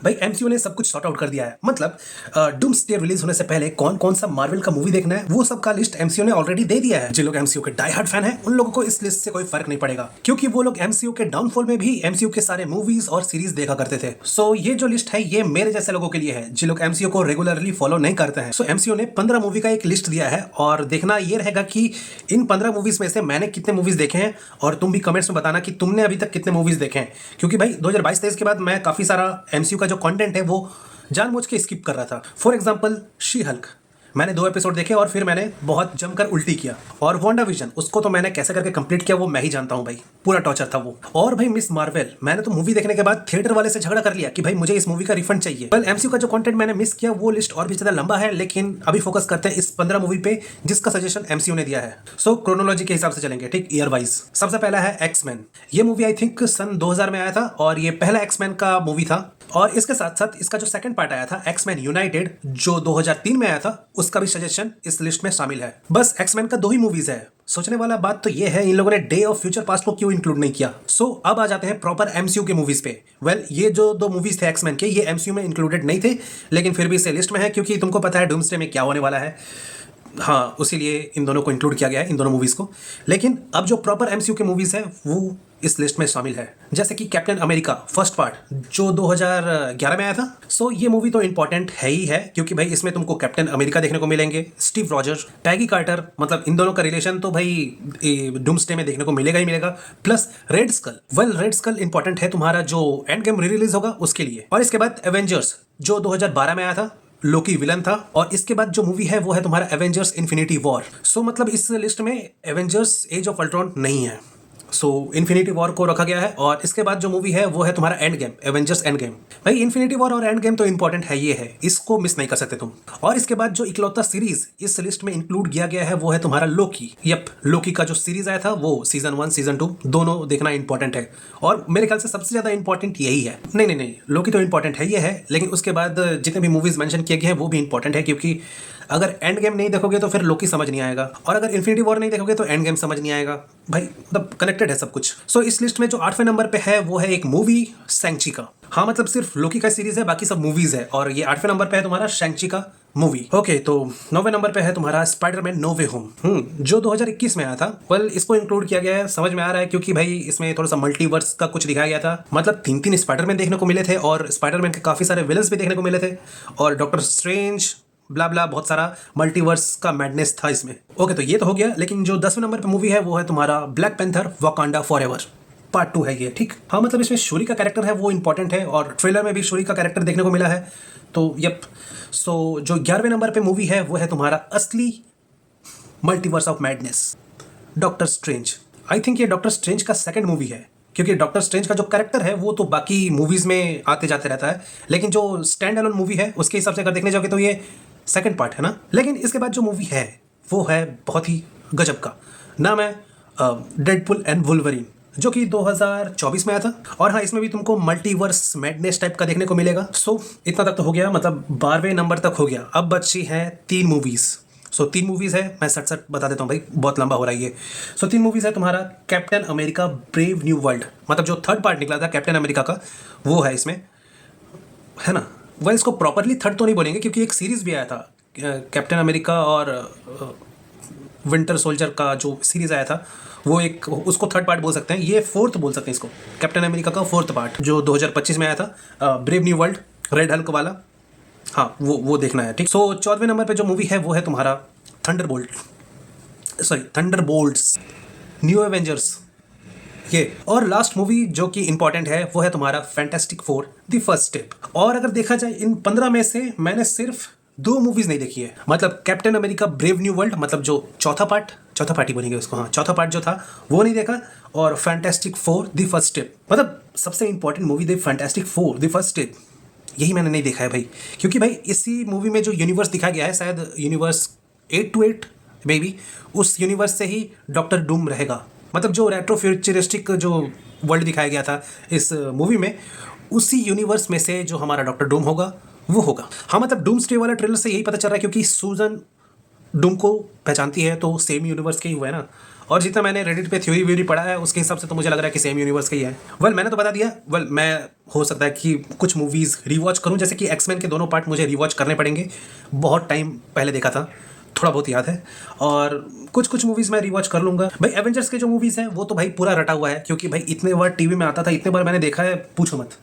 भाई एमसीयू ने सब कुछ सॉर्ट आउट कर दिया है। मतलब डूम्सडे रिलीज होने से पहले कौन कौन सा मार्वल का मूवी देखना है वो सब का लिस्ट एमसीयू ने ऑलरेडी दे दिया है। जिन लोग एमसीयू के डाई हार्ड फैन है उन लोगों को इस लिस्ट से कोई फर्क नहीं पड़ेगा, क्योंकि वो लोग एमसीयू के डाउनफॉल में भी एमसीयू के सारे मूवीज और सीरीज देखा करते थे। सो ये जो लिस्ट है ये मेरे जैसे लोगों के लिए है जिन लोग एमसीयू को रेगुलरली फॉलो नहीं करते हैं। सो एमसीयू ने 15 मूवी का एक लिस्ट दिया है और देखना ये रहेगा कि इन 15 मूवीज में से मैंने कितने मूवीज देखे हैं, और तुम भी कमेंट्स में बताना कि तुमने अभी तक कितने मूवीज देखे हैं। क्योंकि भाई 2022-23 के बाद मैं काफी सारा एमसीयू का जो कंटेंट है वो जानबूझ के स्किप कर रहा था। फॉर एग्जाम्पल शी हल्क मैंने 2 एपिसोड देखे और फिर मैंने बहुत जमकर उल्टी किया। और वांडा विजन उसको तो मैंने कैसे करके कंप्लीट किया वो मैं ही जानता हूँ भाई, पूरा टॉर्चर था वो। और भाई मिस मार्वल मैंने तो मूवी देखने के बाद थिएटर वाले से झगड़ा कर लिया कि भाई मुझे इस मूवी का रिफंड चाहिए। वेल एमसीयू का जो कंटेंट मैंने मिस किया वो लिस्ट और भी ज्यादा लंबा है, लेकिन अभी फोकस करते हैं इस 15 मूवी पे जिसका सजेशन एमसीयू ने दिया है। सो क्रोनोलॉजी के हिसाब से चलेंगे, ठीक, ईयर वाइज। सबसे पहला है एक्समैन। ये मूवी आई थिंक सन 2000 में आया था और ये पहला एक्समैन का मूवी था। और इसके साथ साथ इसका जो सेकंड पार्ट आया था एक्समैन यूनाइटेड जो 2003 में आया था, उसका भी सजेशन इस लिस्ट में शामिल है। बस एक्समैन का 2 ही मूवीज है। सोचने वाला बात तो ये है इन लोगों ने डे ऑफ फ्यूचर पास्ट को क्यों इंक्लूड नहीं किया। सो अब आ जाते हैं प्रॉपर एमसीयू के मूवीज पे। वेल ये जो 2 मूवीज थे एक्समैन के ये एमसीयू में इंक्लूडेड नहीं थे, लेकिन फिर भी इसे लिस्ट में है क्योंकि तुमको पता है डूम्सडे में क्या होने वाला है। हाँ, उसीलिए इन दोनों को इंक्लूड किया गया है, इन दोनों मूवीज को। लेकिन अब जो प्रॉपर एमसीयू के मूवीज हैं वो इस लिस्ट में शामिल है, जैसे कि कैप्टन अमेरिका फर्स्ट पार्ट जो 2011 में आया था। सो ये मूवी तो इंपॉर्टेंट है ही है क्योंकि भाई इसमें तुमको कैप्टन अमेरिका देखने को मिलेंगे, स्टीव रॉजर, पैगी कार्टर, मतलब इन दोनों का रिलेशन तो भाई डूम्सडे में देखने को मिलेगा ही मिलेगा। Plus red skull. Well red skull important है तुम्हारा जो एंड गेम री रिलीज होगा उसके लिए। और इसके बाद एवेंजर्स जो 2012 में आया था, लोकी विलन था। और इसके बाद जो मूवी है वो है तुम्हारा एवेंजर्स इन्फिनिटी वॉर। सो मतलब इस लिस्ट में एवेंजर्स एज ऑफ अल्ट्रॉन नहीं है, सो इन्फिनिटी वॉर को रखा गया है। और इसके बाद जो मूवी है वो है तुम्हारा end game, Avengers end game. भाई इन्फिनिटी वॉर और एंड गेम तो इंपॉर्टेंट है, ये है, इसको मिस नहीं कर सकते तुम। और इसके बाद जो इकलौता सीरीज इस लिस्ट में इंक्लूड किया गया है वो है तुम्हारा लोकी। यप, लोकी का जो सीरीज आया था वो सीजन 1 सीजन 2 दोनों देखना इंपॉर्टेंट है। और मेरे ख्याल से सबसे ज्यादा इंपॉर्टेंट यही है। नहीं, लोकी तो इंपॉर्टेंट है, ये है, लेकिन उसके बाद जितने भी मूवीज मेंशन किए गए हैं वो भी इंपॉर्टेंट है, क्योंकि अगर एंड गेम नहीं देखोगे तो फिर लोकी समझ नहीं आएगा, और अगर इन्फिनिटी वॉर नहीं देखोगे तो एंड गेम समझ नहीं आएगा। भाई मतलब कनेक्टेड है सब कुछ। सो इस लिस्ट में जो 8वें नंबर पे है वो है एक मूवी शैंग-ची का। हाँ मतलब सिर्फ लोकी का सीरीज है, बाकी सब मूवीज है, और ये 8वें नंबर पे है तुम्हारा शैंग-ची का मूवी। ओके, तो 9वें नंबर पे है तुम्हारा स्पाइडरमैन नो वे होम, जो 2021 में आया था। वेल इसको इंक्लूड किया गया है, समझ में आ रहा है, क्योंकि भाई इसमें थोड़ा सा मल्टीवर्स का कुछ दिखाया गया था। मतलब 3 स्पाइडरमैन देखने को मिले थे और स्पाइडरमैन के काफी सारे विलन्स भी देखने को मिले थे, और डॉक्टर स्ट्रेंज ब्ला ब्ला बहुत सारा मल्टीवर्स का मैडनेस था इसमें। ओके, तो ये तो हो गया। लेकिन जो 10वें नंबर पे मूवी है वो है तुम्हारा black panther Wakanda forever part 2 है ये, ठीक। हाँ मतलब इसमें शूरी का कैरेक्टर है वो इंपॉर्टेंट है, और ट्रेलर में भी शूरी का कैरेक्टर देखने को मिला है, तो यप। सो जो 11वें नंबर पे मूवी है वो है तुम्हारा असली multiverse of madness, doctor strange. I think ये डॉक्टर स्ट्रेंज का सेकंड मूवी है, क्योंकि डॉक्टर स्ट्रेंज का जो कैरेक्टर है वो तो बाकी मूवीज में आते जाते रहता है, लेकिन जो स्टैंड अलोन मूवी है उसके हिसाब से अगर देखने जाओगे तो ये सेकंड पार्ट है ना। लेकिन इसके बाद जो मूवी है वो है बहुत ही गजब का, नाम है डेडपुल एंड वुल्वरीन, जो कि 2024 में आया था। और हाँ, इसमें भी तुमको मल्टीवर्स मैडनेस टाइप का देखने को मिलेगा। सो इतना तक तो हो गया, मतलब 12वें नंबर तक हो गया। अब बची है 3 मूवीज। सो 3 मूवीज है, मैं सट बता देता हूँ भाई, बहुत लंबा हो रहा है ये। सो 3 मूवीज है तुम्हारा captain America brave new world, मतलब जो 3rd पार्ट निकला था कैप्टन अमेरिका का वो है इसमें, है ना। वह इसको प्रॉपरली 3rd तो नहीं बोलेंगे क्योंकि एक सीरीज भी आया था कैप्टन अमेरिका और विंटर सोल्जर का जो सीरीज आया था वो एक, उसको 3rd पार्ट बोल सकते हैं, ये 4th बोल सकते हैं इसको, कैप्टन अमेरिका का 4th पार्ट जो 2025 में आया था, brave new world, red Hulk वाला। हाँ वो देखना है, ठीक। सो 14वें नंबर पे जो मूवी है वो है तुम्हारा थंडरबोल्ट्स न्यू एवेंजर्स ये। और लास्ट मूवी जो कि इंपॉर्टेंट है वो है तुम्हारा fantastic four the first step. और अगर देखा जाए इन 15 में से मैंने सिर्फ 2 मूवीज नहीं देखी है, मतलब captain America brave new world, मतलब जो चौथा पार्ट ही बनेगा उसको, हाँ चौथा पार्ट जो था वो नहीं देखा, और fantastic four the first step, मतलब सबसे important movie the fantastic four the first step, यही मैंने नहीं देखा है भाई। क्योंकि भाई इसी मूवी में जो यूनिवर्स दिखाया गया है, शायद यूनिवर्स 828 मे बी, उस यूनिवर्स से ही डॉक्टर डूम रहेगा। मतलब जो रेट्रो फ्यूचरिस्टिक जो वर्ल्ड दिखाया गया था इस मूवी में, उसी यूनिवर्स में से जो हमारा डॉक्टर डूम होगा वो होगा। हाँ मतलब डूम्सडे वाला ट्रेलर से यही पता चल रहा है, क्योंकि सूजन डूम को पहचानती है तो सेम यूनिवर्स के ही हुआ है ना। और जितना मैंने रेडिट पे थ्योरी व्यूरी पढ़ा है उसके हिसाब से तो मुझे लग रहा है कि सेम यूनिवर्स का ही है। वेल मैंने तो बता दिया। वेल मैं हो सकता है कि कुछ मूवीज़ रिवॉच करूं, जैसे कि एक्समैन के दोनों पार्ट मुझे रिवॉच करने पड़ेंगे, बहुत टाइम पहले देखा था, थोड़ा बहुत याद है। और कुछ कुछ मूवीज़ मैं रिवॉच कर लूँगा। भाई एवेंजर्स के जो मूवीज़ हैं वो तो भाई पूरा रटा हुआ है, क्योंकि भाई इतने बार टीवी में आता था, इतने बार मैंने देखा है, पूछो मत।